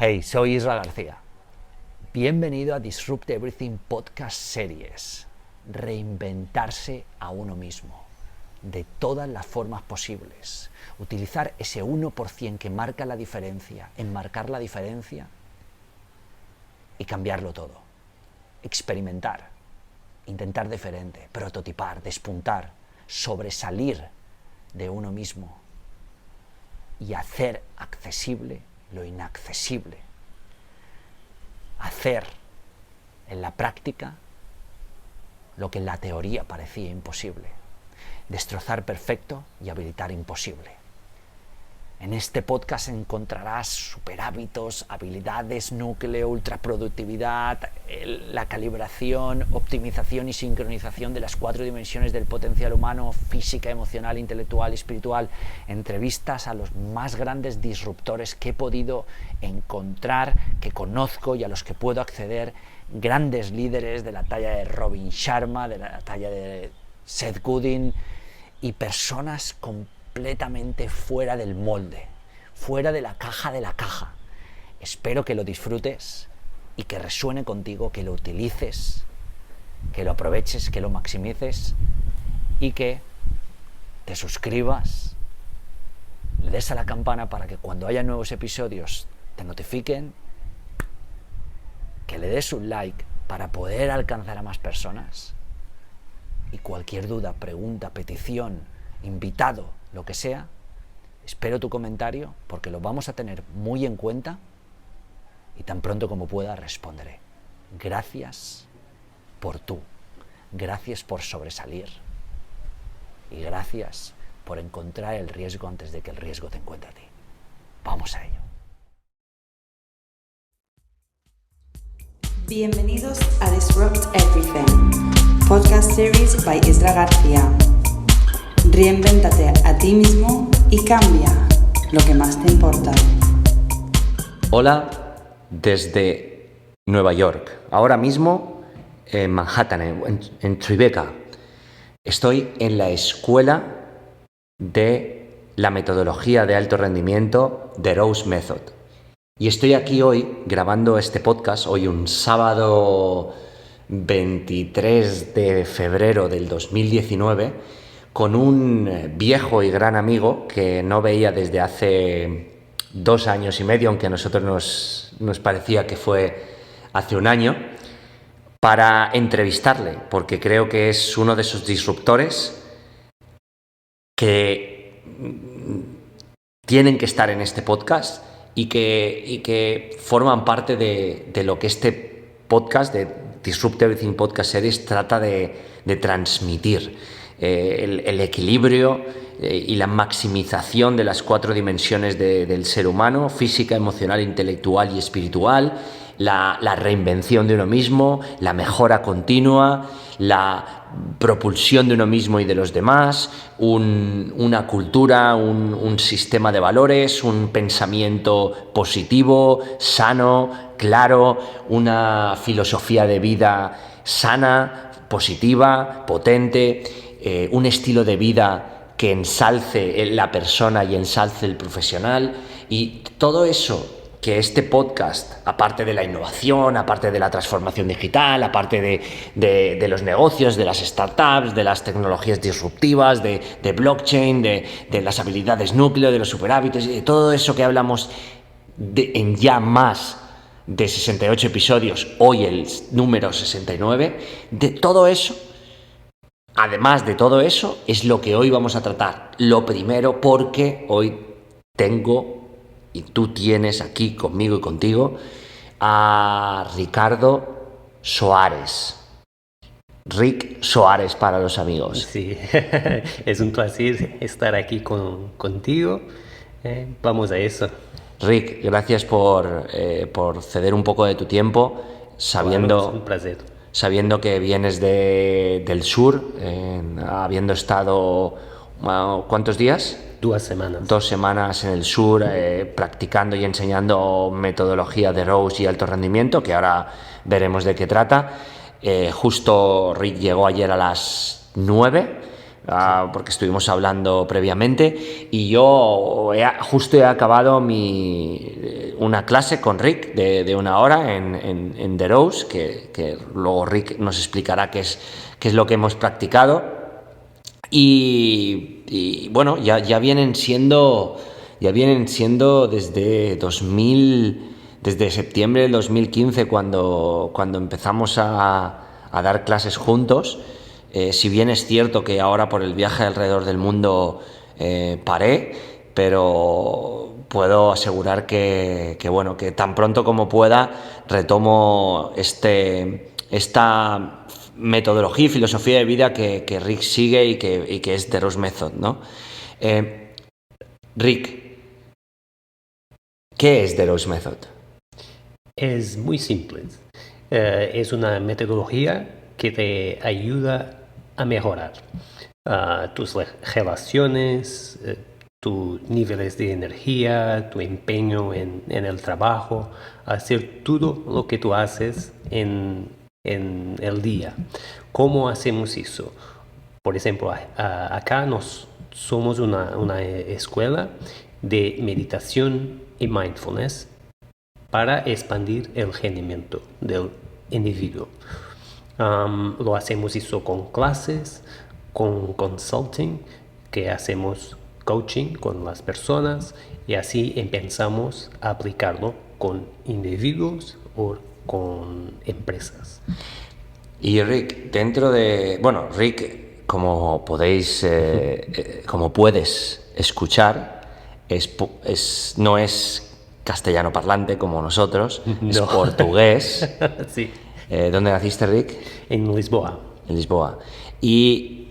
Hey, soy Isra García. Bienvenido a Disrupt Everything Podcast Series. Reinventarse a uno mismo, de todas las formas posibles. Utilizar ese 1% que marca la diferencia, enmarcar la diferencia y cambiarlo todo. Experimentar, intentar diferente, prototipar, despuntar, sobresalir de uno mismo y hacer accesible lo inaccesible. Hacer en la práctica lo que en la teoría parecía imposible. Destrozar perfecto y habilitar imposible. En este podcast encontrarás superhábitos, habilidades, núcleo, ultraproductividad, la calibración, optimización y sincronización de las 4 dimensiones del potencial humano: física, emocional, intelectual y espiritual. Entrevistas a los más grandes disruptores que he podido encontrar, que conozco y a los que puedo acceder. Grandes líderes de la talla de Robin Sharma, de la talla de Seth Godin, y personas completamente fuera del molde, fuera de la caja de la caja. Espero que lo disfrutes y que resuene contigo, que lo utilices, que lo aproveches, que lo maximices y que te suscribas, le des a la campana para que cuando haya nuevos episodios te notifiquen, que le des un like para poder alcanzar a más personas. Y cualquier duda, pregunta, petición, invitado, lo que sea, espero tu comentario porque lo vamos a tener muy en cuenta y tan pronto como pueda responderé. Gracias por tú, gracias por sobresalir y gracias por encontrar el riesgo antes de que el riesgo te encuentre a ti. Vamos a ello. Bienvenidos a Disrupt Everything, podcast series by Isra García. Reinvéntate a ti mismo y cambia lo que más te importa. Hola desde Nueva York, ahora mismo en Manhattan, en Tribeca. Estoy en la escuela de la metodología de alto rendimiento de Rose Method. Y estoy aquí hoy grabando este podcast, hoy un sábado 23 de febrero del 2019, con un viejo y gran amigo que no veía desde hace 2 años y medio, aunque a nosotros nos parecía que fue hace un año, para entrevistarle, porque creo que es uno de esos disruptores que tienen que estar en este podcast y que forman parte de lo que este podcast de Disrupt Everything Podcast Series trata de transmitir. El equilibrio y la maximización de las 4 dimensiones del ser humano: física, emocional, intelectual y espiritual, la reinvención de uno mismo, la mejora continua, la propulsión de uno mismo y de los demás, una cultura, un sistema de valores, un pensamiento positivo, sano, claro, una filosofía de vida sana, positiva, potente, un estilo de vida que ensalce la persona y ensalce el profesional. Y todo eso que este podcast, aparte de la innovación, aparte de la transformación digital, aparte de los negocios, de las startups, de las tecnologías disruptivas, de blockchain, de las habilidades núcleo, de los superhábitos, y de todo eso que hablamos en ya más de 68 episodios, hoy el número 69, de todo eso, además de todo eso, es lo que hoy vamos a tratar. Lo primero, porque hoy tengo, y tú tienes aquí conmigo y contigo, a Ricardo Soares. Rick Soares para los amigos. Sí, es un placer estar aquí contigo. Vamos a eso. Rick, gracias por ceder un poco de tu tiempo, sabiendo, Claro, es un placer. Sabiendo que vienes del sur, habiendo estado, ¿cuántos días? 2 semanas. 2 semanas en el sur, practicando y enseñando metodología de Rose y alto rendimiento, que ahora veremos de qué trata. Justo Rick llegó ayer a las 9 porque estuvimos hablando previamente, y yo justo he acabado una clase con Rick de 1 hora en The Rose, que luego Rick nos explicará qué es lo que hemos practicado. Y bueno, ya vienen siendo desde septiembre del 2015, cuando empezamos a dar clases juntos. Si bien es cierto que ahora por el viaje alrededor del mundo paré, pero puedo asegurar que tan pronto como pueda retomo esta metodología y filosofía de vida que Rick sigue y que es The Rose Method, ¿no? Rick, ¿qué es The Rose Method? Es muy simple. Es una metodología que te ayuda a mejorar tus relaciones, tus niveles de energía, tu empeño en el trabajo, hacer todo lo que tú haces en el día. ¿Cómo hacemos eso? Por ejemplo, acá somos una escuela de meditación y mindfulness para expandir el rendimiento del individuo. Lo hacemos eso con clases, con consulting, que hacemos coaching con las personas, y así empezamos a aplicarlo con individuos o con empresas. Y Rick, Rick, como puedes escuchar, no es castellano parlante como nosotros, No. Es portugués. Sí. ¿Dónde naciste, Rick? En Lisboa. En Lisboa. Y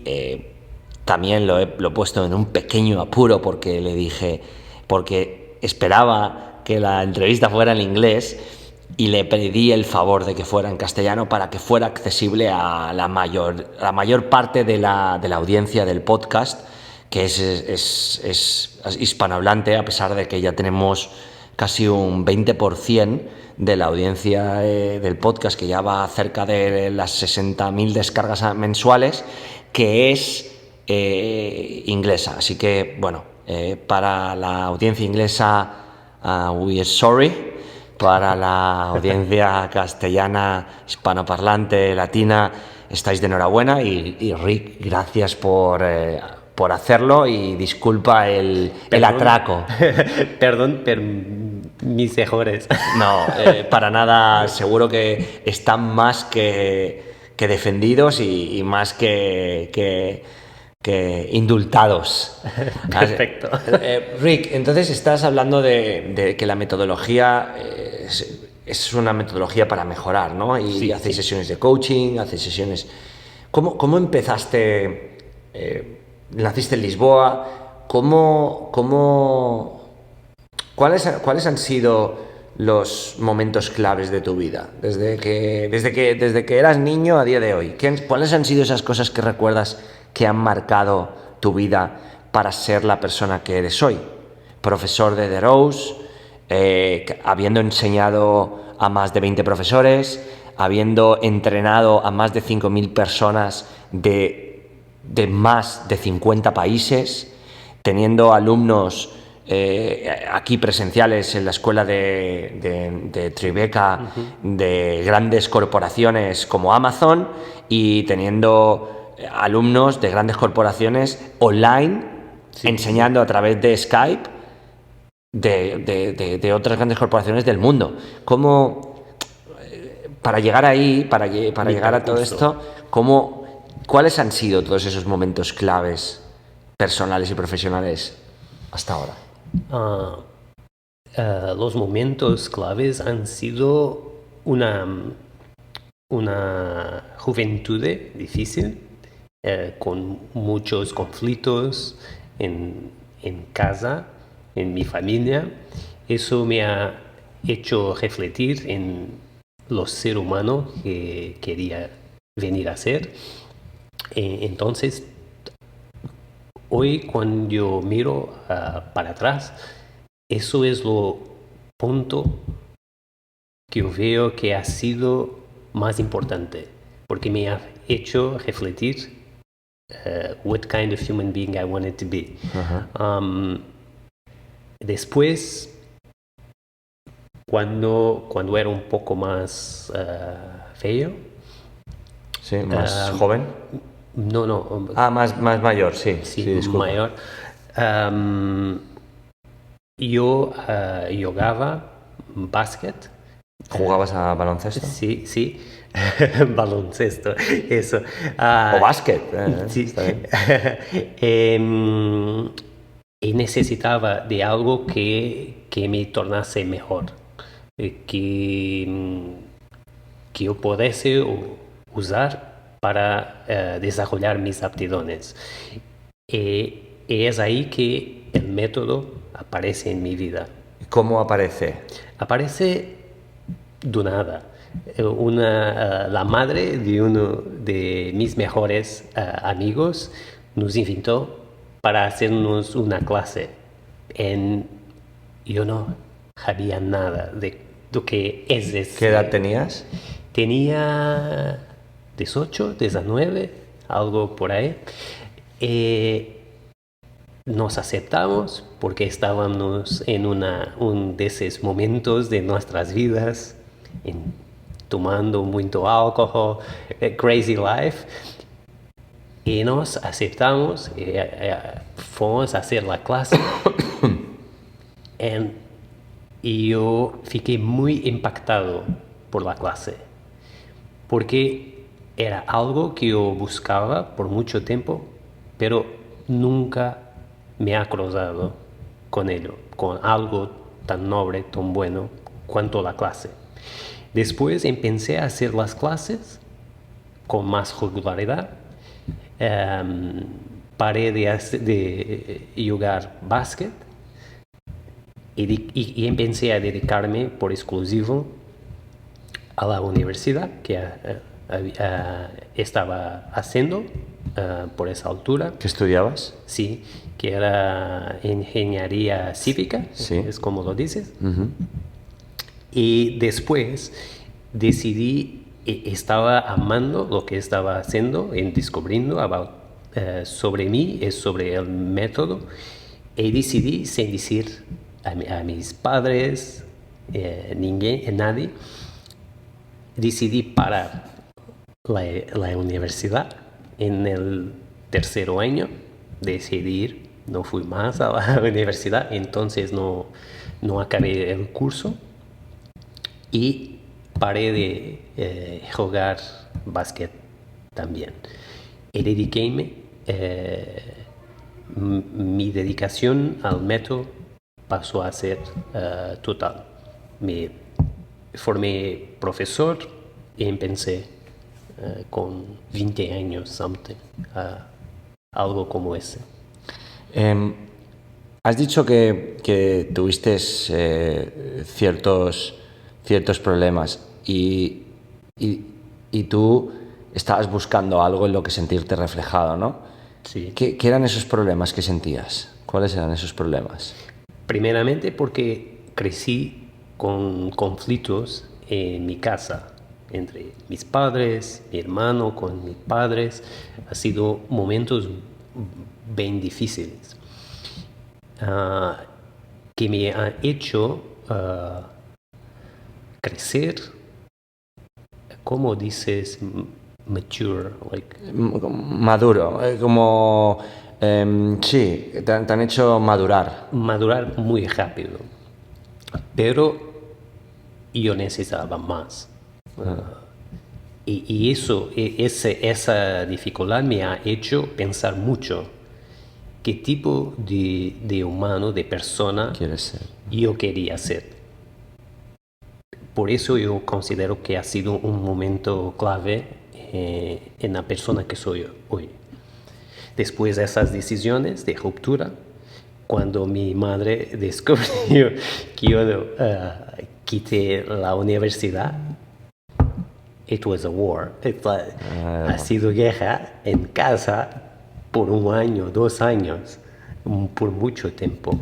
también lo he puesto en un pequeño apuro porque esperaba que la entrevista fuera en inglés, y le pedí el favor de que fuera en castellano para que fuera accesible a la mayor parte de la audiencia del podcast, que es hispanohablante, a pesar de que ya tenemos casi un 20% de la audiencia del podcast, que ya va cerca de las 60.000 descargas mensuales, que es inglesa. Así que, bueno, para la audiencia inglesa, we are sorry. Para la audiencia castellana, hispanoparlante, latina, estáis de enhorabuena, y Rick, gracias por hacerlo, y disculpa el atraco. Perdón por mis errores. No, para nada, seguro que están más que defendidos y más que indultados. Perfecto. Rick, entonces estás hablando de que la metodología es una metodología para mejorar, ¿no? Y Sí, hacéis sí. sesiones de coaching, hacéis sesiones... ¿Cómo empezaste? Naciste en Lisboa. ¿Cuáles han sido los momentos claves de tu vida? Desde que eras niño a día de hoy. ¿Cuáles han sido esas cosas que recuerdas que han marcado tu vida para ser la persona que eres hoy? Profesor de The Rose, habiendo enseñado a más de 20 profesores, habiendo entrenado a más de 5.000 personas de más de 50 países, teniendo alumnos aquí presenciales en la escuela de Tribeca, de grandes corporaciones como Amazon, y teniendo alumnos de grandes corporaciones online, enseñando a través de Skype de otras grandes corporaciones del mundo. Para llegar ahí, para llegar a todo esto, ¿cuáles han sido todos esos momentos claves personales y profesionales hasta ahora? Los momentos claves han sido una juventud difícil, con muchos conflictos en casa, en mi familia. Eso me ha hecho reflexionar en los seres humanos que quería venir a ser. Entonces, hoy cuando yo miro para atrás, eso es lo punto que yo veo que ha sido más importante, porque me ha hecho reflexionar what kind of human being I wanted to be. Después, cuando era un poco más feo. Sí, más joven. No. Más mayor, sí. Sí, disculpa. mayor. Yo jugaba básquet. ¿Jugabas a baloncesto? Sí. Baloncesto, eso. O básquet. Sí. Está bien. Y necesitaba de algo que me tornase mejor, que yo pudiese usar para desarrollar mis aptitudes. Y es ahí que el método aparece en mi vida. ¿Cómo aparece? Aparece de nada. La madre de uno de mis mejores amigos nos invitó para hacernos una clase. Yo no sabía nada de lo que es eso. ¿Qué edad tenías? Tenía 18, 19, algo por ahí. Nos aceptamos porque estábamos en un de esos momentos de nuestras vidas, tomando mucho alcohol, crazy life. Y nos aceptamos, fuimos a hacer la clase. Y yo fiqué muy impactado por la clase, porque era algo que yo buscaba por mucho tiempo, pero nunca me ha cruzado con ello, con algo tan noble, tan bueno cuanto la clase. Después empecé a hacer las clases con más regularidad. Paré de jugar básquet y empecé a dedicarme por exclusivo a la universidad que estaba haciendo por esa altura. ¿Qué estudiabas? Sí, que era ingeniería cívica, sí. Es como lo dices. Y después decidí, estaba amando lo que estaba haciendo, descubriendo sobre mí, sobre el método, y decidí, sin decir a mis padres, nadie, decidí parar la universidad en el tercer año, decidir, no fui más a la universidad, entonces no acabé el curso y paré de jugar básquet también. Y dediquéme, mi dedicación al método pasó a ser total. Me formé profesor y empecé con 20 años, algo como ese. Has dicho que tuviste ciertos problemas y tú estabas buscando algo en lo que sentirte reflejado, ¿no? Sí. ¿Qué eran esos problemas que sentías? ¿Cuáles eran esos problemas? Primeramente porque crecí con conflictos en mi casa, entre mis padres, mi hermano con mis padres. Ha sido momentos bien difíciles que me han hecho crecer, ¿cómo dices? Mature, Maduro, como sí, te han hecho madurar. Madurar muy rápido, pero yo necesitaba más. Y esa dificultad me ha hecho pensar mucho qué tipo de humano, de persona ¿Quieres ser? yo quería ser. Por eso yo considero que ha sido un momento clave en la persona que soy hoy. Después de esas decisiones de ruptura, cuando mi madre descubrió que yo quité la universidad, it was a war. Ha sido guerra en casa por 1 año, 2 años, por mucho tiempo.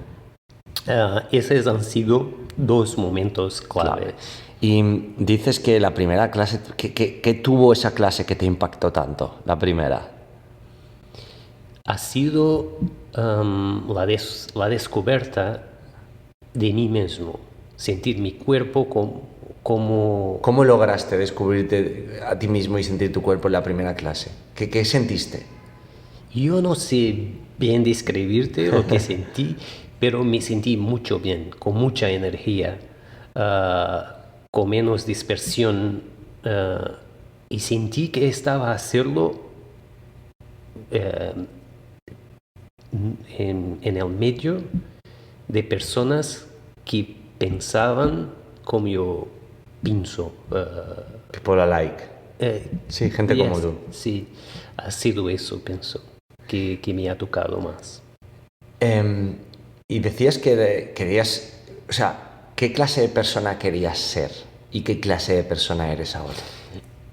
Esos han sido 2 momentos clave. Y dices que la primera clase, ¿qué tuvo esa clase que te impactó tanto, la primera? ha sido la descubierta de mí mismo, sentir mi cuerpo como... ¿Cómo lograste descubrirte a ti mismo y sentir tu cuerpo en la primera clase? ¿Qué sentiste? Yo no sé bien describirte lo que sentí, pero me sentí mucho bien, con mucha energía, con menos dispersión, y sentí que estaba a hacerlo en el medio de personas que pensaban como yo pienso. People alike. Sí, gente como tú. Sí, ha sido eso, pienso, que me ha tocado más. Y decías que querías, o sea, ¿qué clase de persona querías ser? ¿Y qué clase de persona eres ahora?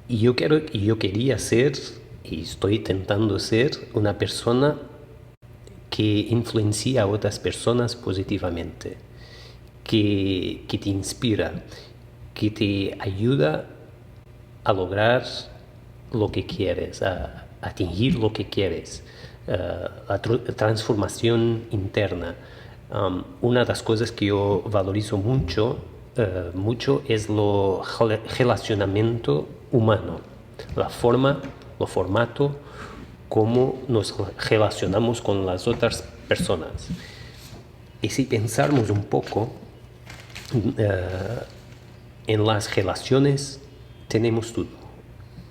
Yo quería ser, y estoy intentando ser, una persona que influencia a otras personas positivamente, que te inspira, que te ayuda a lograr lo que quieres, a atingir lo que quieres, la transformación interna. Una de las cosas que yo valorizo mucho es lo relacionamiento humano, la forma, lo formato, cómo nos relacionamos con las otras personas. Y si pensamos un poco en las relaciones, tenemos todo.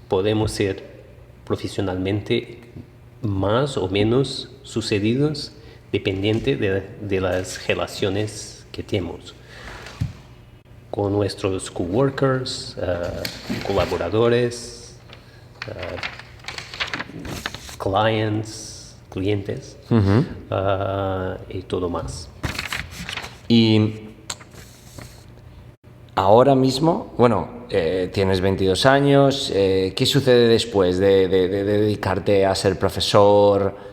Podemos ser profesionalmente más o menos sucedidos dependiente de las relaciones que tenemos con nuestros coworkers, colaboradores, clientes y todo más. Y ahora mismo, bueno, tienes 22 años, ¿qué sucede después de dedicarte a ser profesor?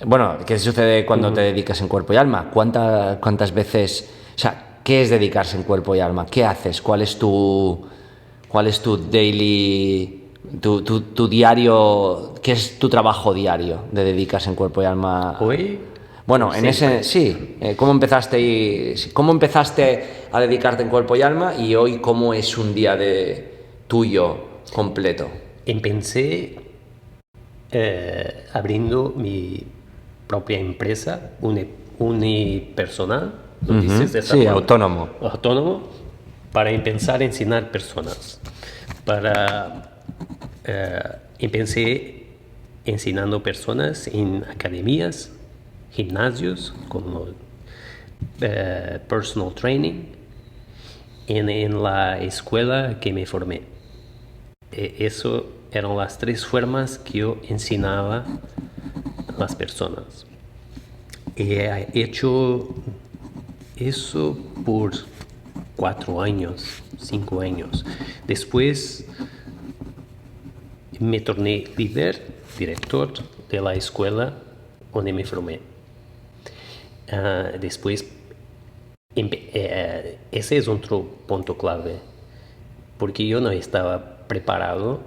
Bueno, ¿qué sucede cuando te dedicas en cuerpo y alma? ¿Cuántas veces, o sea, qué es dedicarse en cuerpo y alma? ¿Qué haces? ¿Cuál es tu daily, tu diario, qué es tu trabajo diario de dedicarse en cuerpo y alma? Hoy, bueno, en ese, sí, ¿cómo empezaste a dedicarte en cuerpo y alma y hoy cómo es un día tuyo completo? Empecé abriendo mi propia empresa unipersonal, ¿lo dices de esa Sí, forma? autónomo. Para empezar a enseñar personas. Empecé enseñando personas en academias, gimnasios, como personal training, en la escuela que me formé. Eso eran las 3 formas que yo enseñaba a las personas. He hecho eso por 4 años, 5 años. Después me torné director de la escuela donde me formé. Después, ese es otro punto clave, porque yo no estaba preparado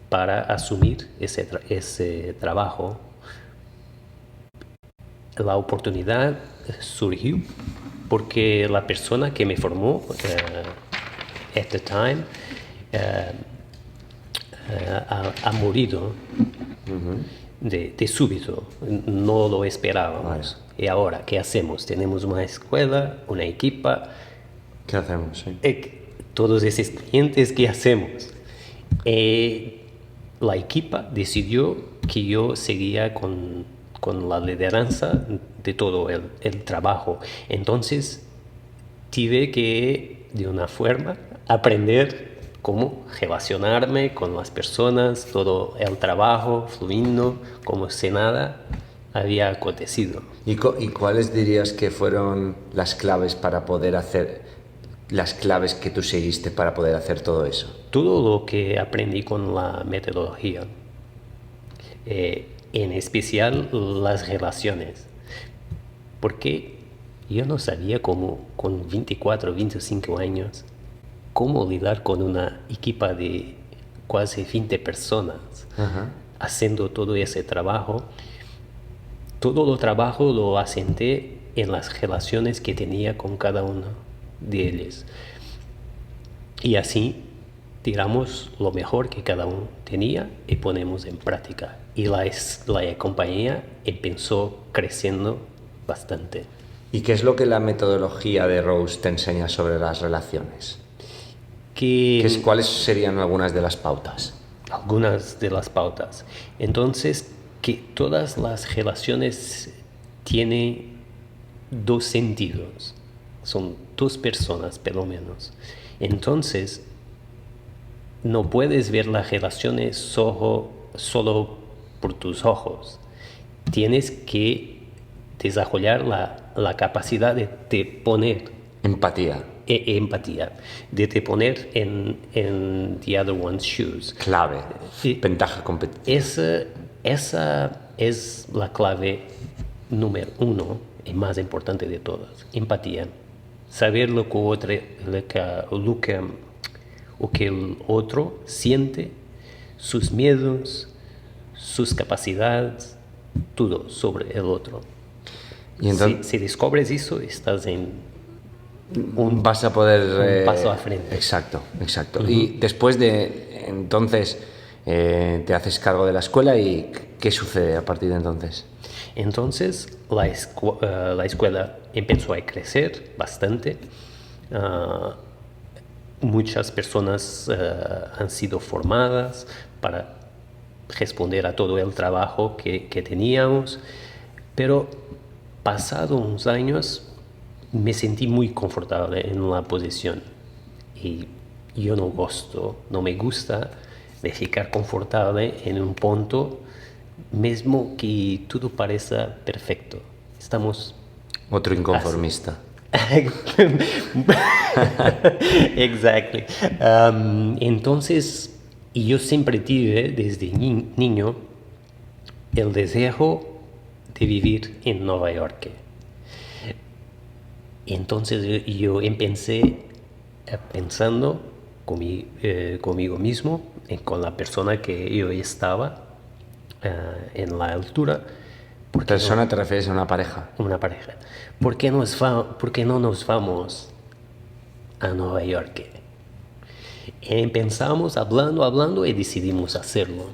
para asumir ese trabajo. La oportunidad surgió porque la persona que me formó at the time ha morido de súbito, no lo esperábamos. Y ahora, ¿qué hacemos? Tenemos una escuela, una equipa. ¿Qué hacemos? Sí. Todos esos clientes, ¿qué hacemos? La equipa decidió que yo seguía con la lideranza de todo el trabajo. Entonces, tuve que, de una forma, aprender cómo relacionarme con las personas, todo el trabajo fluyendo como si nada había acontecido. ¿Y cuáles dirías que fueron las claves para poder hacer, las claves que tú seguiste para poder hacer todo eso? Todo lo que aprendí con la metodología, en especial las relaciones, porque yo no sabía cómo, con 24 o 25 años, cómo lidiar con una equipa de casi 20 personas haciendo todo ese trabajo. todo el trabajo lo asenté en las relaciones que tenía con cada uno de ellos. Y así tiramos lo mejor que cada uno tenía y ponemos en práctica. Y la compañía empezó creciendo bastante. ¿Y qué es lo que la metodología de Rose te enseña sobre las relaciones? ¿Cuáles serían algunas de las pautas? Algunas de las pautas. Entonces, que todas las relaciones tienen dos sentidos. Son dos personas, por lo menos. Entonces, no puedes ver las relaciones solo por tus ojos. Tienes que desarrollar la capacidad de te poner Empatía. Empatía, de te poner en the other one's shoes. Clave. Ventaja competitiva. Esa es la clave número 1 y más importante de todas. Empatía. Saber lo que el otro siente, sus miedos, sus capacidades, todo sobre el otro. Y entonces, si descubres eso, estás en vas a poder... un paso al frente. Exacto. Y después de entonces te haces cargo de la escuela y ¿qué sucede a partir de entonces? Entonces la escuela empezó a crecer bastante. Muchas personas han sido formadas para responder a todo el trabajo que teníamos, pero pasados unos años me sentí muy confortable en la posición y yo no me gusta de ficar confortable en un punto mismo que todo parece perfecto. Estamos... Otro inconformista. Exactly. Entonces, yo siempre tuve desde niño el deseo de vivir en Nueva York. Entonces yo empecé pensando conmigo mismo, con la persona que yo estaba en la altura. ¿Persona te refieres a una pareja? Una pareja. ¿Por qué no nos vamos a Nueva York? Empezamos hablando y decidimos hacerlo.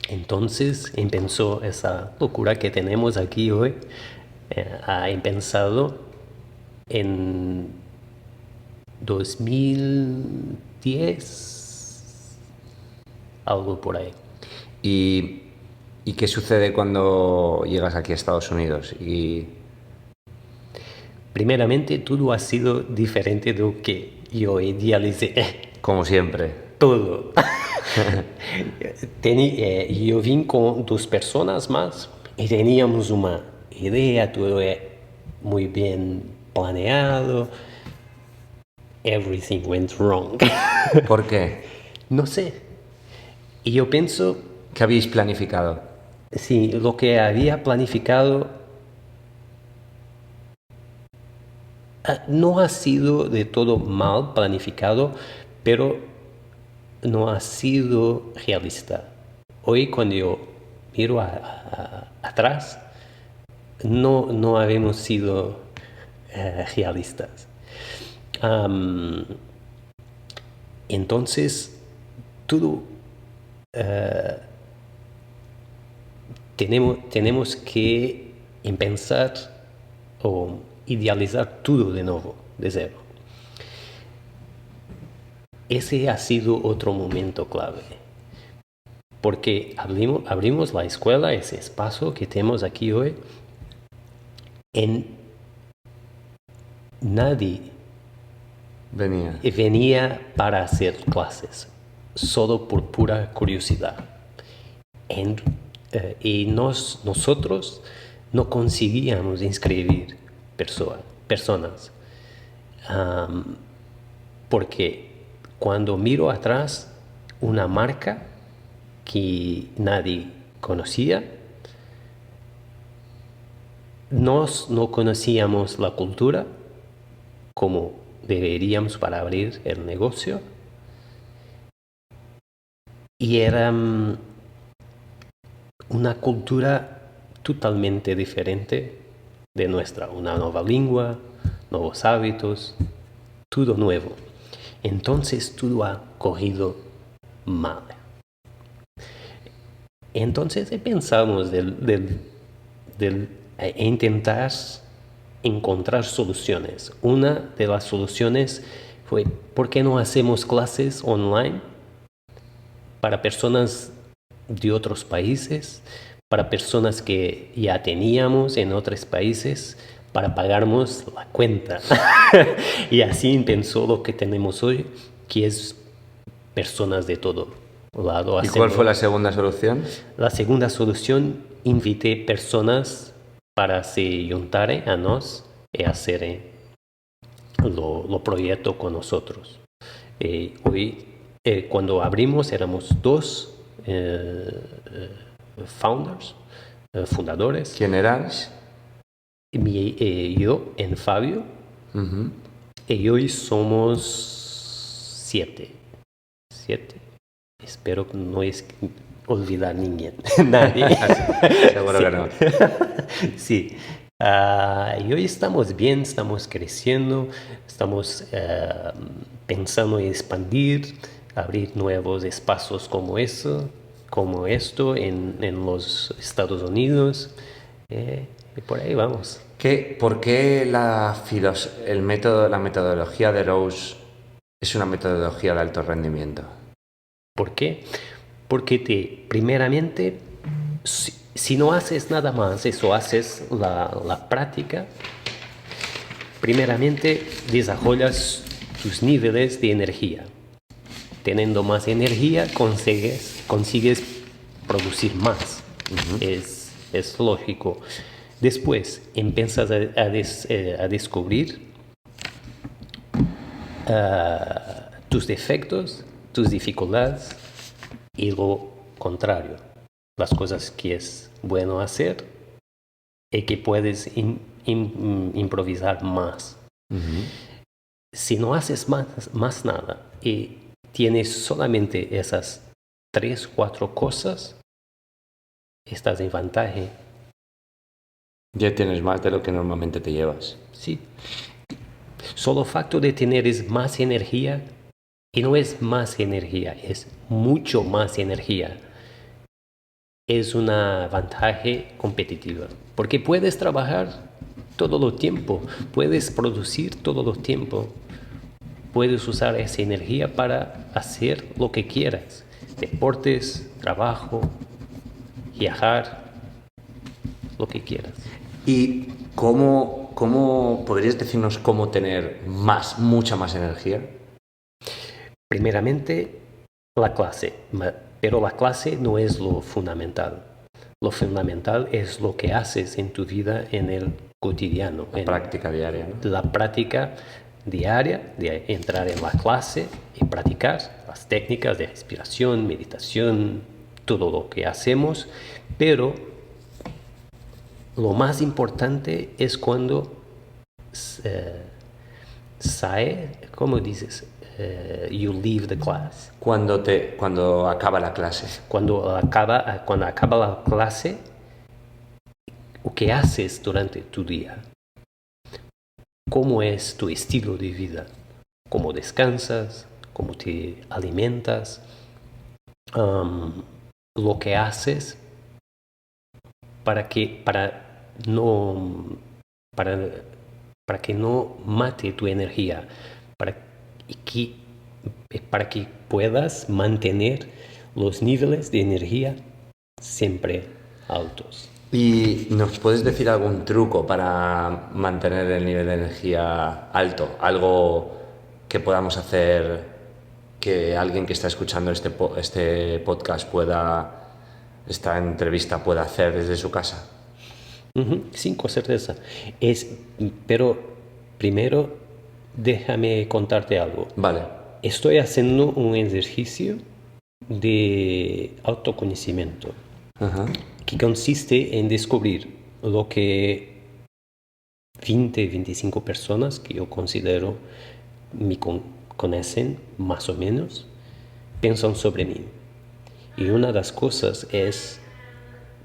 Entonces empezó esa locura que tenemos aquí hoy. Ha empezado en 2010, algo por ahí. ¿Y qué sucede cuando llegas aquí a Estados Unidos? Primeramente, todo ha sido diferente de lo que yo idealicé. Como siempre. Todo. Yo vine con 2 personas más y teníamos una idea, todo muy bien planeado. Everything went wrong. ¿Por qué? No sé. Y yo pienso... ¿Qué habéis planificado? Sí, lo que había planificado no ha sido de todo mal planificado, pero no ha sido realista. Hoy cuando yo miro atrás, no habíamos sido realistas. Entonces, todo tenemos que empezar o idealizar todo de nuevo, de cero. Ese ha sido otro momento clave, porque abrimos la escuela, ese espacio que tenemos aquí hoy, nadie venía para hacer clases, solo por pura curiosidad. Y nosotros no conseguíamos inscribir personas. Porque cuando miro atrás, una marca que nadie conocía, no conocíamos la cultura como deberíamos para abrir el negocio, y era una cultura totalmente diferente de nuestra, una nueva lengua, nuevos hábitos, todo nuevo. Entonces todo ha corrido mal. Entonces pensamos del intentar encontrar soluciones. Una de las soluciones fue, ¿por qué no hacemos clases online para personas de otros países, para personas que ya teníamos en otros países, para pagarnos la cuenta? Y así pensó lo que tenemos hoy, que es personas de todo lado. ¿Y cuál fue la segunda solución? La segunda solución, invité personas para se juntar a nos y hacer lo proyecto con nosotros. Hoy, cuando abrimos, éramos 2 fundadores. ¿Quién eras? Yo en Fabio. Uh-huh. Y hoy somos 7. Espero que no es olvidar nadie. Seguro que no. Sí. Y hoy estamos bien, estamos creciendo, estamos pensando en expandir, abrir nuevos espacios como esto en los Estados Unidos. Y por ahí vamos. ¿Por qué la metodología de Rose es una metodología de alto rendimiento? ¿Por qué? Porque primeramente, si no haces nada más, eso haces la práctica, primeramente desarrollas tus niveles de energía. Teniendo más energía, consigues producir más. Uh-huh. Es lógico. Después empiezas a descubrir tus defectos, tus dificultades y lo contrario, las cosas que es bueno hacer y que puedes improvisar más. Uh-huh. Si no haces más nada y tienes solamente esas 3, 4 cosas, estás en ventaja. Ya tienes más de lo que normalmente te llevas. Sí. Solo facto de tener es más energía, y no es más energía, es mucho más energía. Es una ventaja competitiva, porque puedes trabajar todo el tiempo, puedes producir todo el tiempo, puedes usar esa energía para hacer lo que quieras, deportes, trabajo, viajar, lo que quieras. ¿Y cómo podrías decirnos cómo tener mucha más energía? Primeramente, la clase, pero la clase no es lo fundamental. Lo fundamental es lo que haces en tu vida en el cotidiano. La práctica diaria, ¿no? La práctica diaria de entrar en la clase y practicar las técnicas de respiración, meditación, todo lo que hacemos, pero lo más importante es cuando ¿cómo dices? You leave the class. Cuando acaba la clase. Cuando acaba la clase, ¿qué haces durante tu día? ¿Cómo es tu estilo de vida? ¿Cómo descansas? ¿Cómo te alimentas? Lo que haces para que no mate tu energía, para que puedas mantener los niveles de energía siempre altos. ¿Y nos puedes decir algún truco para mantener el nivel de energía alto? Algo que podamos hacer, que alguien que está escuchando este podcast esta entrevista pueda hacer desde su casa. Sí, con certeza. Pero primero déjame contarte algo. Vale. Estoy haciendo un ejercicio de autoconocimiento. Uh-huh. Que consiste en descubrir lo que 20, 25 personas que yo considero me conocen más o menos, piensan sobre mí. Y una de las cosas es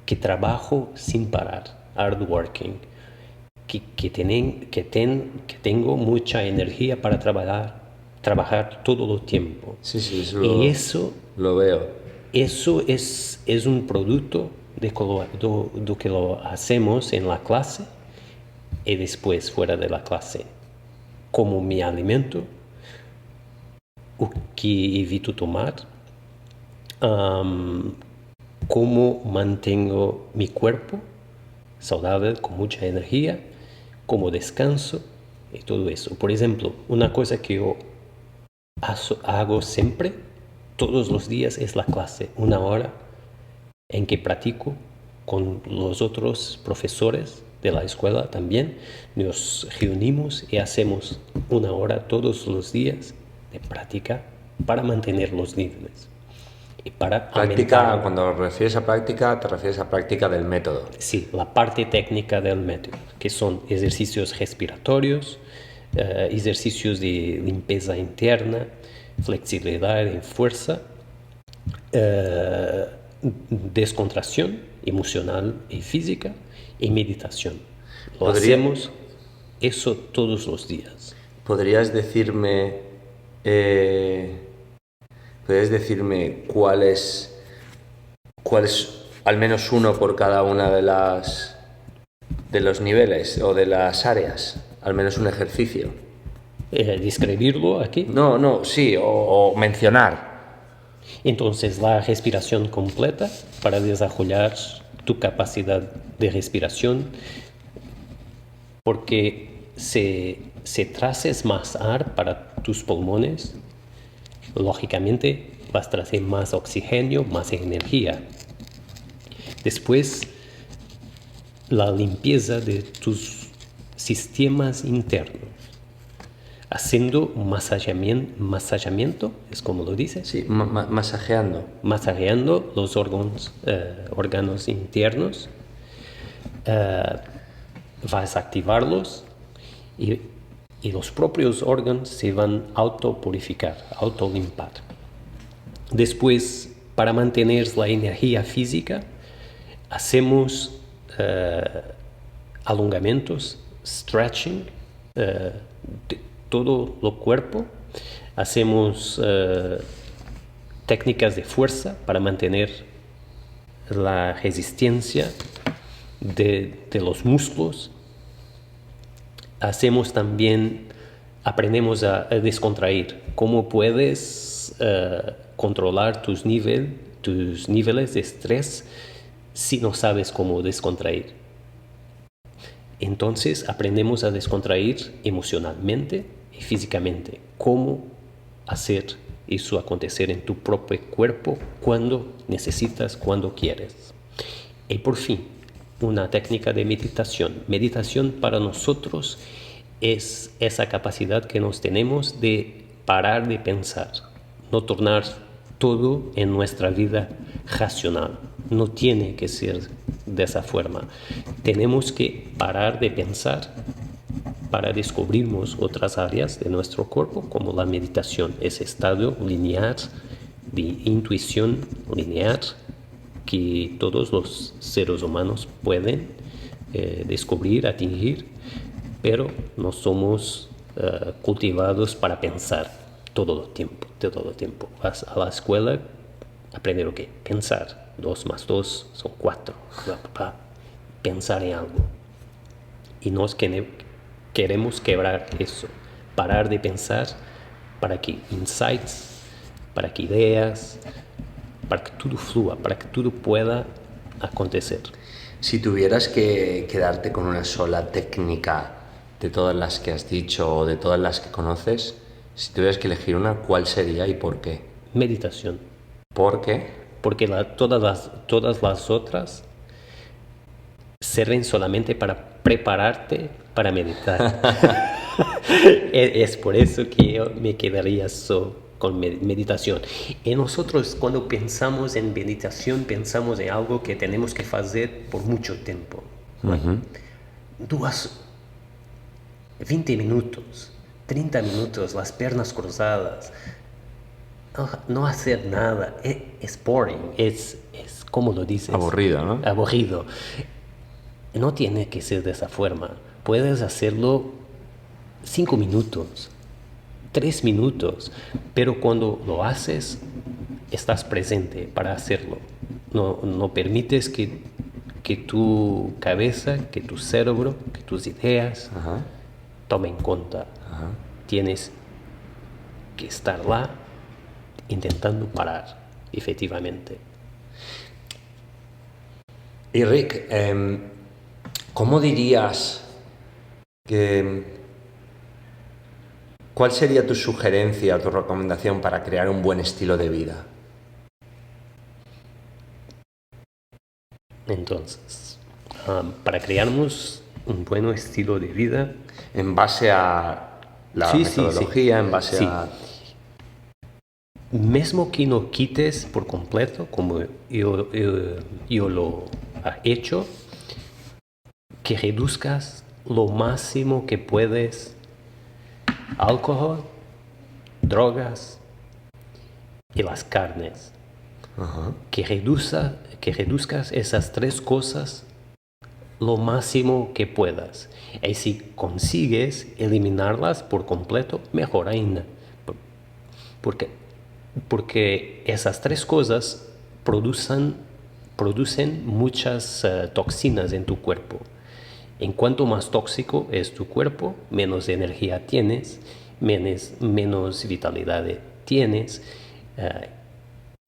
que trabajo sin parar, hard working, que tengo mucha energía para trabajar todo el tiempo. Sí, Y eso lo veo. Eso es un producto de que lo hacemos en la clase y después fuera de la clase. Como mi alimento, o que evito tomar, cómo mantengo mi cuerpo saludable, con mucha energía, cómo descanso y todo eso. Por ejemplo, una cosa que yo hago siempre, todos los días, es la clase, 1 hora en que practico con los otros profesores de la escuela también. Nos reunimos y hacemos 1 hora todos los días de práctica para mantener los niveles. Y para Práctica, cuando refieres a práctica, te refieres a práctica del método. Sí, la parte técnica del método, que son ejercicios respiratorios, ejercicios de limpieza interna, flexibilidad y fuerza, descontracción emocional y física y meditación. Hacemos eso todos los días. ¿Podrías decirme cuál es al menos uno por cada una de los niveles o de las áreas? Al menos un ejercicio. ¿Describirlo aquí? No, sí, o mencionar. Entonces, la respiración completa para desarrollar tu capacidad de respiración, porque si traces más aire para tus pulmones, lógicamente vas a traer más oxígeno, más energía. Después, la limpieza de tus sistemas internos, haciendo masajeamiento, ¿es como lo dices? Sí, masajeando. Masajeando los órganos internos, vas a activarlos y los propios órganos se van a autopurificar, autolimpar. Después, para mantener la energía física, hacemos alongamientos, stretching, todo el cuerpo. Hacemos técnicas de fuerza para mantener la resistencia de los músculos. Hacemos también, aprendemos a descontraer. ¿Cómo puedes controlar tus niveles de estrés si no sabes cómo descontraer? Entonces aprendemos a descontraer emocionalmente y físicamente. ¿Cómo hacer eso acontecer en tu propio cuerpo cuando necesitas, cuando quieres? Y por fin, una técnica de meditación. Meditación para nosotros es esa capacidad que nos tenemos de parar de pensar, no tornar todo en nuestra vida racional. No tiene que ser de esa forma. Tenemos que parar de pensar para descubrirnos otras áreas de nuestro cuerpo, como la meditación, ese estado lineal de intuición lineal que todos los seres humanos pueden descubrir, atingir, pero no somos cultivados para pensar todo el tiempo. Vas a la escuela a aprender lo que pensar. 2 más 2 son 4. Pensar en algo. Y nos queremos quebrar eso. Parar de pensar para que insights, para que ideas, para que todo flúa, para que todo pueda acontecer. Si tuvieras que quedarte con una sola técnica de todas las que has dicho o de todas las que conoces, si tuvieras que elegir una, ¿cuál sería y por qué? Meditación. ¿Por qué? Porque todas las otras sirven solamente para prepararte para meditar. Es por eso que yo me quedaría con meditación. Y nosotros, cuando pensamos en meditación, pensamos en algo que tenemos que hacer por mucho tiempo. 20 minutos, 30 minutos, las piernas cruzadas, no hacer nada, es boring, es ¿cómo lo dices? Aburrido, ¿no? Aburrido. No tiene que ser de esa forma. Puedes hacerlo 5 minutos, 3 minutos, pero cuando lo haces, estás presente para hacerlo. No permites que tu cabeza, que tu cerebro, que tus ideas Ajá. tomen cuenta. Ajá. Tienes que estar lá intentando parar, efectivamente. Y Rick, ¿cómo dirías cuál sería tu sugerencia, tu recomendación para crear un buen estilo de vida? Entonces, para crearnos un buen estilo de vida, En base a la metodología, en base a... mesmo que no quites por completo, como yo lo he hecho, que reduzcas lo máximo que puedes alcohol, drogas y las carnes. Ajá. Que reduzcas esas 3 cosas lo máximo que puedas. Y si consigues eliminarlas por completo, mejor ainda. Porque esas 3 cosas producen muchas toxinas en tu cuerpo. En cuanto más tóxico es tu cuerpo, menos energía tienes, menos vitalidad tienes,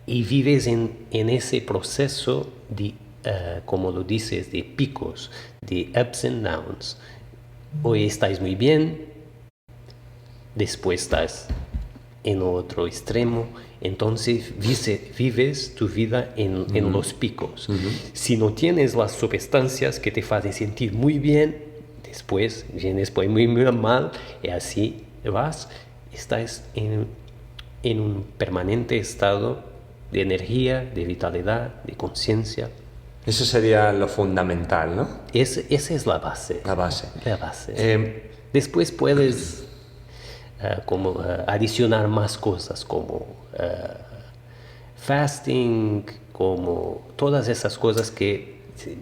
y vives en ese proceso de, como lo dices, de picos, de ups and downs. Hoy estáis muy bien, después estás en otro extremo, entonces vives tu vida en los picos. Si no tienes las sustancias que te hacen sentir muy bien, después vienes muy mal, y así vas, estás en un permanente estado de energía, de vitalidad, de conciencia. Eso sería lo fundamental, ¿no? Esa es la base. La base. La base. Después puedes adicionar más cosas como fasting, como todas esas cosas que... Sí,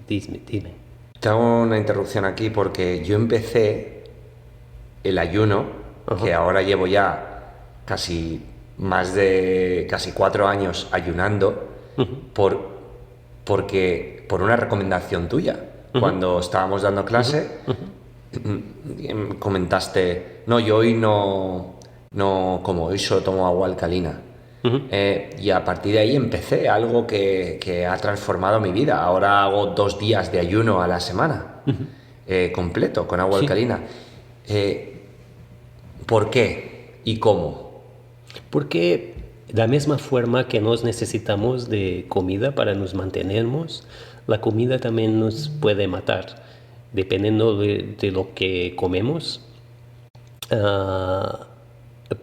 dime. Te hago una interrupción aquí porque yo empecé el ayuno, que ahora llevo ya casi 4 años ayunando, por una recomendación tuya. Cuando estábamos dando clase, comentaste, no, yo hoy no como, hoy solo tomo agua alcalina. Y a partir de ahí empecé algo que ha transformado mi vida. Ahora hago 2 días de ayuno a la semana, completo, con agua alcalina. ¿Por qué y cómo? Porque de la misma forma que nos necesitamos de comida para nos mantenernos, la comida también nos puede matar. Dependiendo de lo que comemos,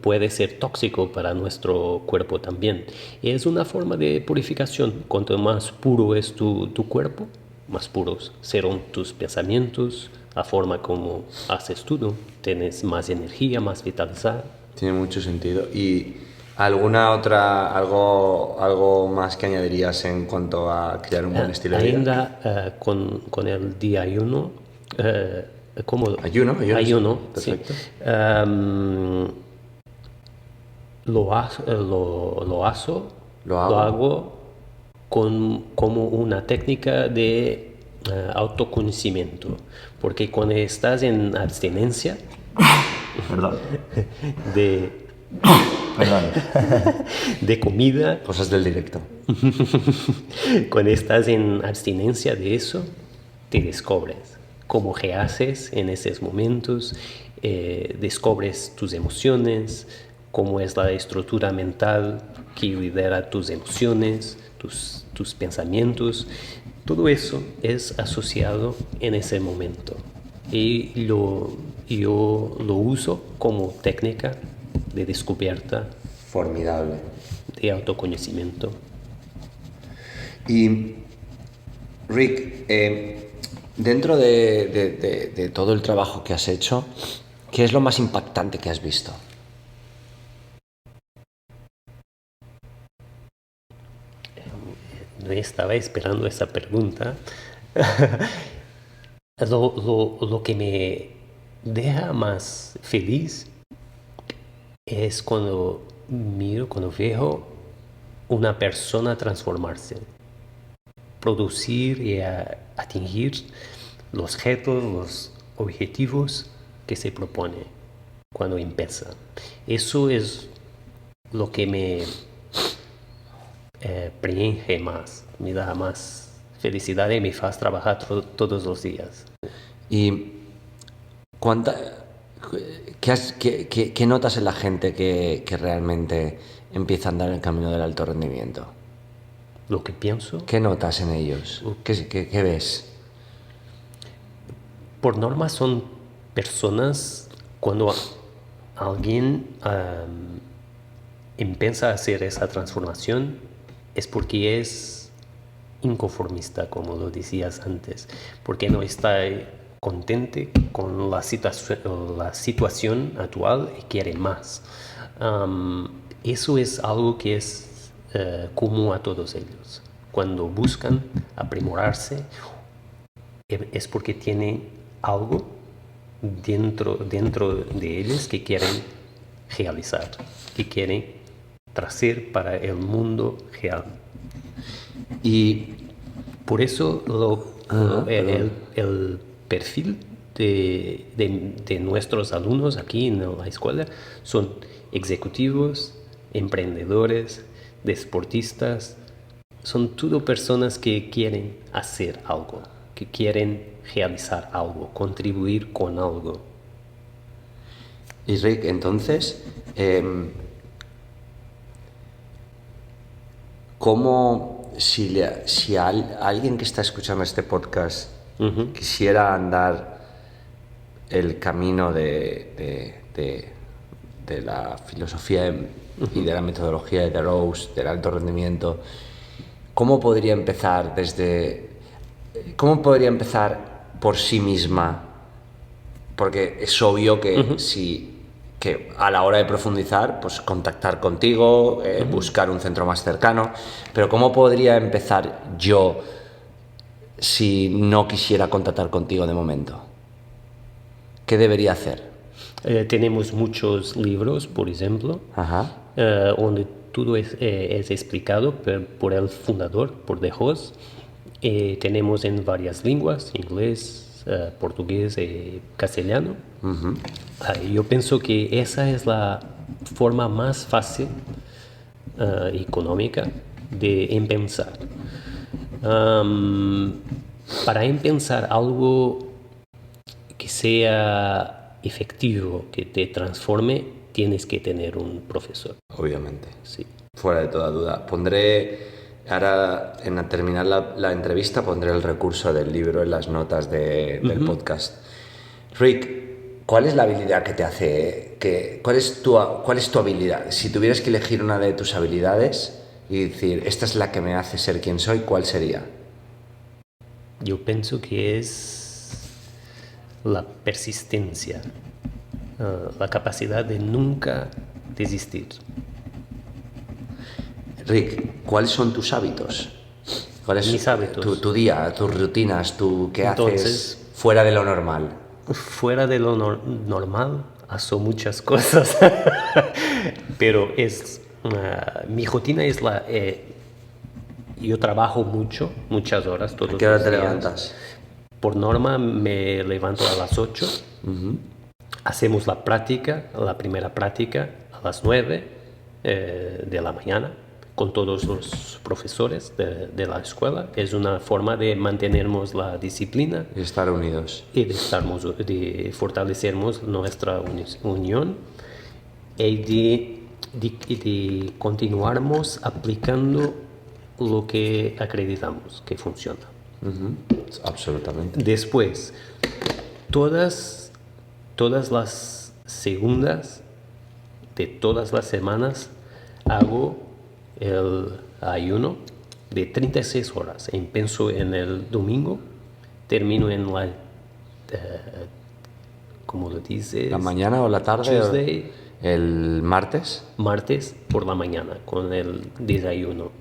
puede ser tóxico para nuestro cuerpo también. Y es una forma de purificación. Cuanto más puro es tu cuerpo, más puros serán tus pensamientos, la forma como haces todo. Tienes más energía, más vitalidad. Tiene mucho sentido. ¿Y algo más que añadirías en cuanto a crear un buen estilo de vida? Ainda con el día ayuno, ¿cómo? Ayuno, perfecto. Sí. Lo hago como una técnica de autoconocimiento, porque cuando estás en abstinencia de comida, Cosas del directo. cuando estás en abstinencia de eso, te descubres cómo rehaces en esos momentos, descubres tus emociones, cómo es la estructura mental que lidera tus emociones, tus pensamientos. Todo eso es asociado en ese momento. Y yo lo uso como técnica de descubierta. Formidable. De autoconocimiento. Y Rick, dentro de todo el trabajo que has hecho, ¿qué es lo más impactante que has visto? no estaba esperando esa pregunta. Lo que me deja más feliz es cuando veo una persona transformarse, producir y atingir los retos, los objetivos que se propone cuando empieza. Eso es lo que me preenche más, me da más felicidad y me hace trabajar todos los días. ¿Y qué notas en la gente que realmente empieza a andar en el camino del alto rendimiento? Lo que pienso, ¿Qué notas en ellos? ¿Qué ves? por norma, son personas cuando alguien empieza a hacer esa transformación es porque es inconformista, como lo decías antes, porque no está contente con la situación actual y quiere más. Eso es algo que es común a todos ellos. Cuando buscan aprimorarse es porque tienen algo dentro de ellos que quieren realizar, que quieren traer para el mundo real. Y por eso el perfil de nuestros alumnos aquí en la escuela son ejecutivos, emprendedores, deportistas, son todo personas que quieren hacer algo, que quieren realizar algo, contribuir con algo. Y Rick, entonces, ¿cómo, si alguien que está escuchando este podcast quisiera andar el camino de la filosofía y de la metodología de The Rose, del alto rendimiento, ¿cómo podría empezar por sí misma? Porque es obvio que que a la hora de profundizar, pues contactar contigo, buscar un centro más cercano, pero ¿cómo podría empezar yo si no quisiera contactar contigo de momento? ¿Qué debería hacer? Tenemos muchos libros, por ejemplo, donde todo es explicado por el fundador, por De Hoos. Tenemos en varias lenguas, inglés, portugués y castellano. Yo pienso que esa es la forma más fácil y económica de empezar. Para empezar algo que sea efectivo, que te transforme, tienes que tener un profesor. Obviamente. Sí. Fuera de toda duda. Ahora, en terminar la entrevista, pondré el recurso del libro en las notas del podcast. Rick, ¿cuál es la habilidad que te hace? ¿Cuál es tu habilidad? Si tuvieras que elegir una de tus habilidades y decir, esta es la que me hace ser quien soy, ¿cuál sería? Yo pienso que es la persistencia, la capacidad de nunca desistir. Rick, ¿cuáles son tus hábitos? Mis hábitos. Tu día, tus rutinas, ¿qué Entonces, haces fuera de lo normal? Fuera de lo normal, hago muchas cosas, pero mi rutina es yo trabajo muchas horas todos los días. ¿A qué hora te levantas? Por norma me levanto a las 8. Hacemos la primera práctica a las 9 de la mañana con todos los profesores de la escuela. Es una forma de mantenernos la disciplina. Y estar unidos. Y de fortalecernos nuestra unión y de continuarmos aplicando lo que acreditamos que funciona. Absolutamente. Después, todas las segundas de todas las semanas hago el ayuno de 36 horas. Empiezo en el domingo, termino en la, ¿cómo lo dices? ¿La mañana o la tarde? Tuesday. ¿El martes? Martes por la mañana con el desayuno.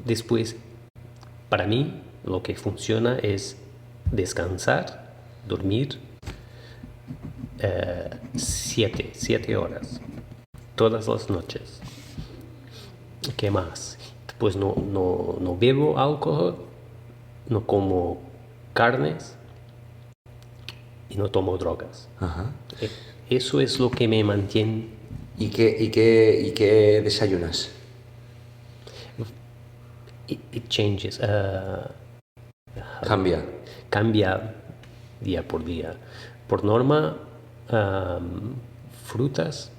Después, para mí, lo que funciona es descansar, dormir 7 horas todas las noches. ¿Qué más? Pues no bebo alcohol, no como carnes y no tomo drogas. Ajá. Eso es lo que me mantiene. ¿Y qué desayunas? It changes. Cambia. Cambia día por día. Por norma, frutas,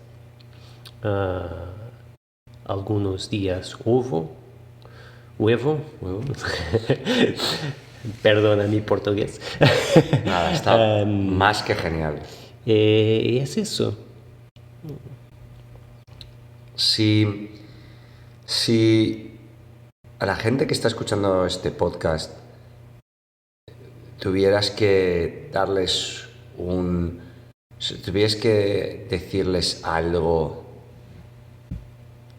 algunos días huevo. Perdona mi portugués. Nada, está más que genial. Y es eso. Si a la gente que está escuchando este podcast tuvieras que darles si tuvieras que decirles algo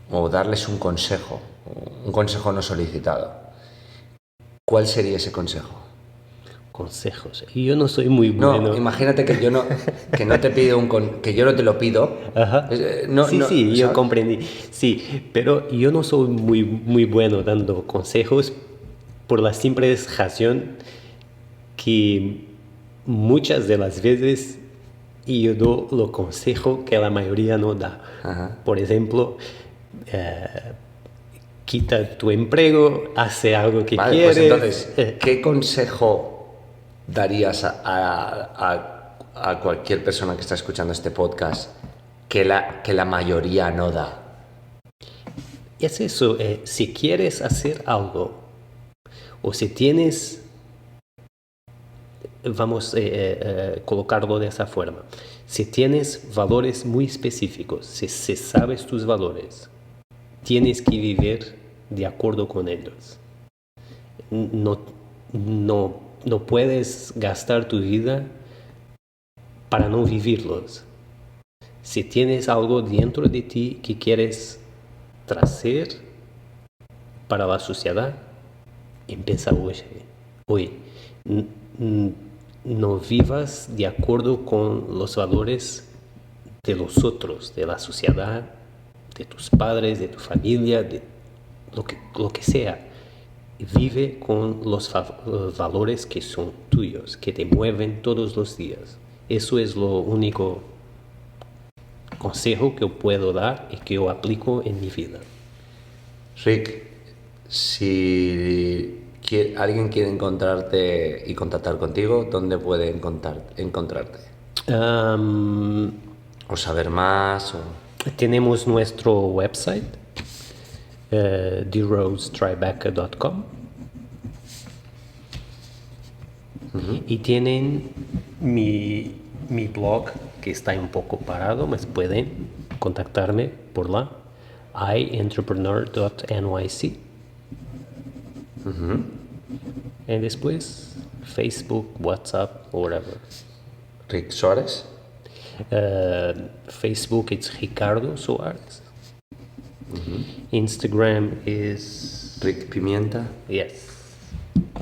o darles un consejo no solicitado, ¿cuál sería ese consejo? Consejos. Y yo no soy muy bueno. No, imagínate que yo no te pido que yo no te lo pido. Ajá. Sí, yo comprendí. Sí, pero yo no soy muy bueno dando consejos por la simple razón que muchas de las veces yo doy los consejos que la mayoría no da. Ajá. Por ejemplo, quita tu empleo, hace algo que Vale, quieres. pues entonces, ¿qué consejo darías a cualquier persona que está escuchando este podcast que la mayoría no da? Es eso, si quieres hacer algo o si tienes, vamos a colocarlo de esa forma, si tienes valores muy específicos, si sabes tus valores, tienes que vivir de acuerdo con ellos. No puedes gastar tu vida para no vivirlos. Si tienes algo dentro de ti que quieres traer para la sociedad, empieza hoy. No vivas de acuerdo con los valores de los otros, de la sociedad, de tus padres, de tu familia, de lo que sea. Vive con los valores que son tuyos, que te mueven todos los días. Eso es lo único consejo que yo puedo dar y que yo aplico en mi vida. Rick, si alguien quiere encontrarte y contactar contigo, ¿dónde puede encontrarte? O saber más. Tenemos nuestro website, therosetribeca.com. Y tienen mi blog, que está un poco parado, mas pueden contactarme por la ientrepreneur.nyc. Y después Facebook, WhatsApp, whatever. Rick Suárez. Facebook it's Ricardo Soares. Instagram is Rick Pimienta. Yes.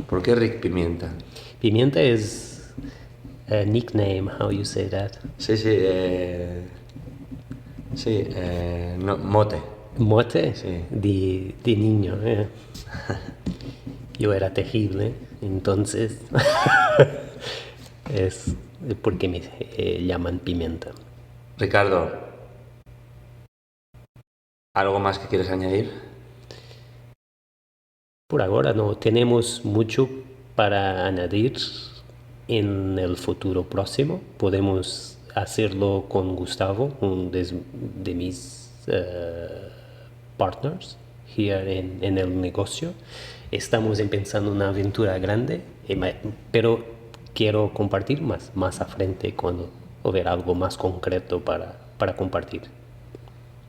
¿Por qué Rick Pimienta? Pimienta is a nickname. How you say that? No, mote. Mote. Sí. De niño. Yo era terrible, entonces es porque me llaman Pimienta. Ricardo, ¿algo más que quieres añadir? Por ahora no tenemos mucho para añadir en el futuro próximo. Podemos hacerlo con Gustavo, uno de mis partners here en el negocio. Estamos empezando una aventura grande, pero quiero compartir más a frente cuando ver algo más concreto para compartir.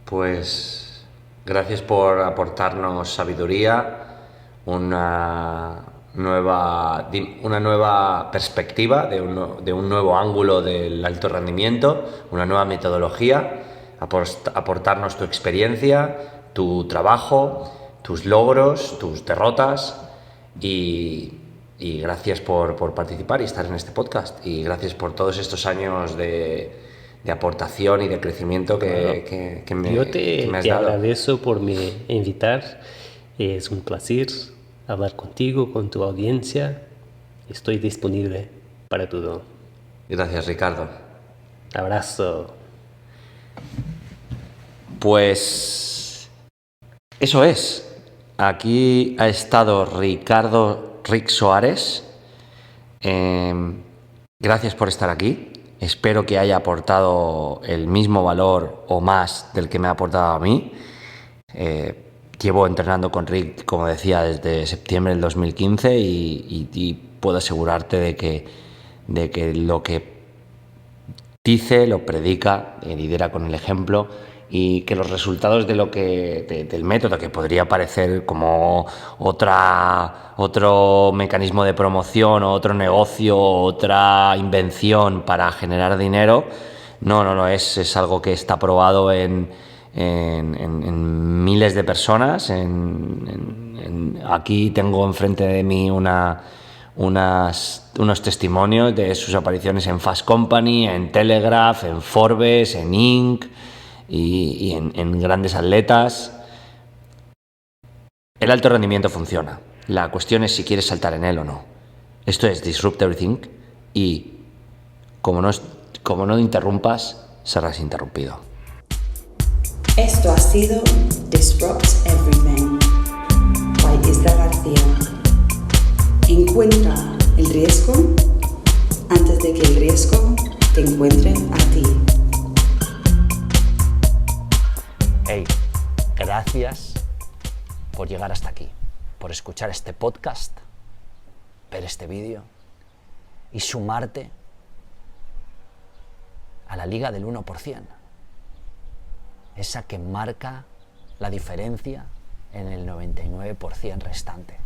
Pues gracias por aportarnos sabiduría, una nueva perspectiva de un nuevo ángulo del alto rendimiento, una nueva metodología, aportarnos tu experiencia, tu trabajo, tus logros, tus derrotas y gracias por participar y estar en este podcast y gracias por todos estos años de aportación y de crecimiento que me has te dado. agradezco por me invitar. Es un placer hablar contigo, con tu audiencia. Estoy disponible para todo. Gracias, Ricardo. Abrazo. Pues eso es. Aquí ha estado Rick Soares. Gracias por estar aquí. Espero que haya aportado el mismo valor o más del que me ha aportado a mí. Llevo entrenando con Rick, como decía, desde septiembre del 2015 y puedo asegurarte de que lo que dice, lo predica, lidera con el ejemplo y que los resultados del método, que podría parecer como otro mecanismo de promoción o otro negocio o otra invención para generar dinero, no es algo que está probado en miles de personas. Aquí tengo enfrente de mí unos testimonios de sus apariciones en Fast Company, en Telegraph, en Forbes, en Inc. y en grandes atletas. El alto rendimiento funciona. La cuestión es si quieres saltar en él o no. Esto es Disrupt Everything y como no interrumpas, serás interrumpido. Esto ha sido Disrupt Everything by Isra García. Encuentra el riesgo antes de que el riesgo te encuentre a ti. Hey, gracias por llegar hasta aquí, por escuchar este podcast, ver este vídeo y sumarte a la liga del 1%, esa que marca la diferencia en el 99% restante.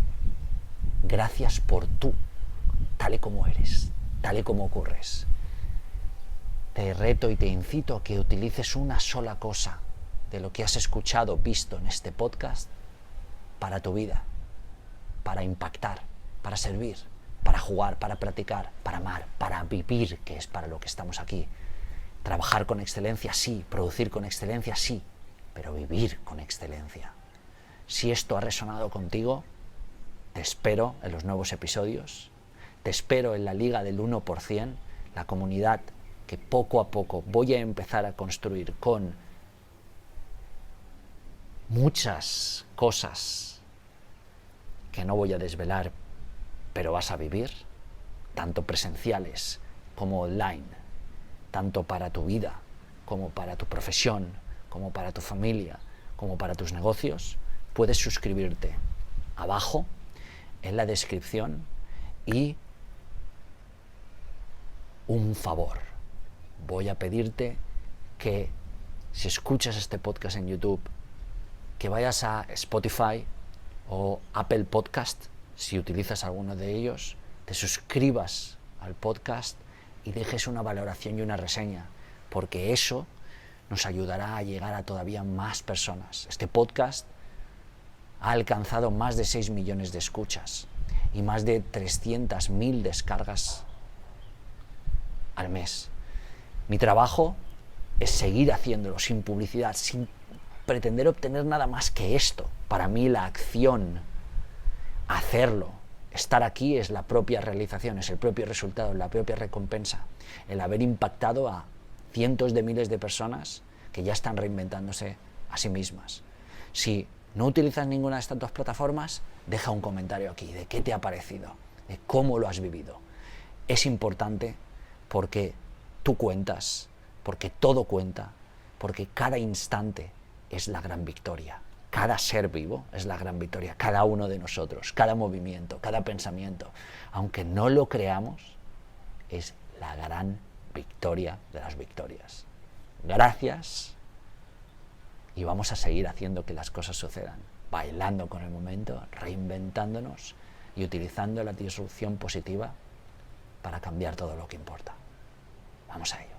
Gracias por tú, tal y como eres, tal y como ocurres. Te reto y te incito a que utilices una sola cosa de lo que has escuchado, visto en este podcast para tu vida, para impactar, para servir, para jugar, para practicar, para amar, para vivir, que es para lo que estamos aquí. Trabajar con excelencia, sí. Producir con excelencia, sí. Pero vivir con excelencia. Si esto ha resonado contigo, te espero en los nuevos episodios. Te espero en la Liga del 1%, la comunidad que poco a poco voy a empezar a construir con muchas cosas que no voy a desvelar, pero vas a vivir, tanto presenciales como online, tanto para tu vida, como para tu profesión, como para tu familia, como para tus negocios. Puedes suscribirte abajo en la descripción y un favor. Voy a pedirte que si escuchas este podcast en YouTube, que vayas a Spotify o Apple Podcast, si utilizas alguno de ellos, te suscribas al podcast y dejes una valoración y una reseña, porque eso nos ayudará a llegar a todavía más personas. Este podcast ha alcanzado más de 6 millones de escuchas y más de 300.000 descargas al mes. Mi trabajo es seguir haciéndolo sin publicidad, sin pretender obtener nada más que esto. Para mí la acción, hacerlo, estar aquí es la propia realización, es el propio resultado, la propia recompensa. El haber impactado a cientos de miles de personas que ya están reinventándose a sí mismas. Si no utilizas ninguna de estas dos plataformas, deja un comentario aquí de qué te ha parecido, de cómo lo has vivido. Es importante porque tú cuentas, porque todo cuenta, porque cada instante es la gran victoria. Cada ser vivo es la gran victoria, cada uno de nosotros, cada movimiento, cada pensamiento, aunque no lo creamos, es la gran victoria de las victorias. Gracias y vamos a seguir haciendo que las cosas sucedan, bailando con el momento, reinventándonos y utilizando la disrupción positiva para cambiar todo lo que importa. Vamos a ello.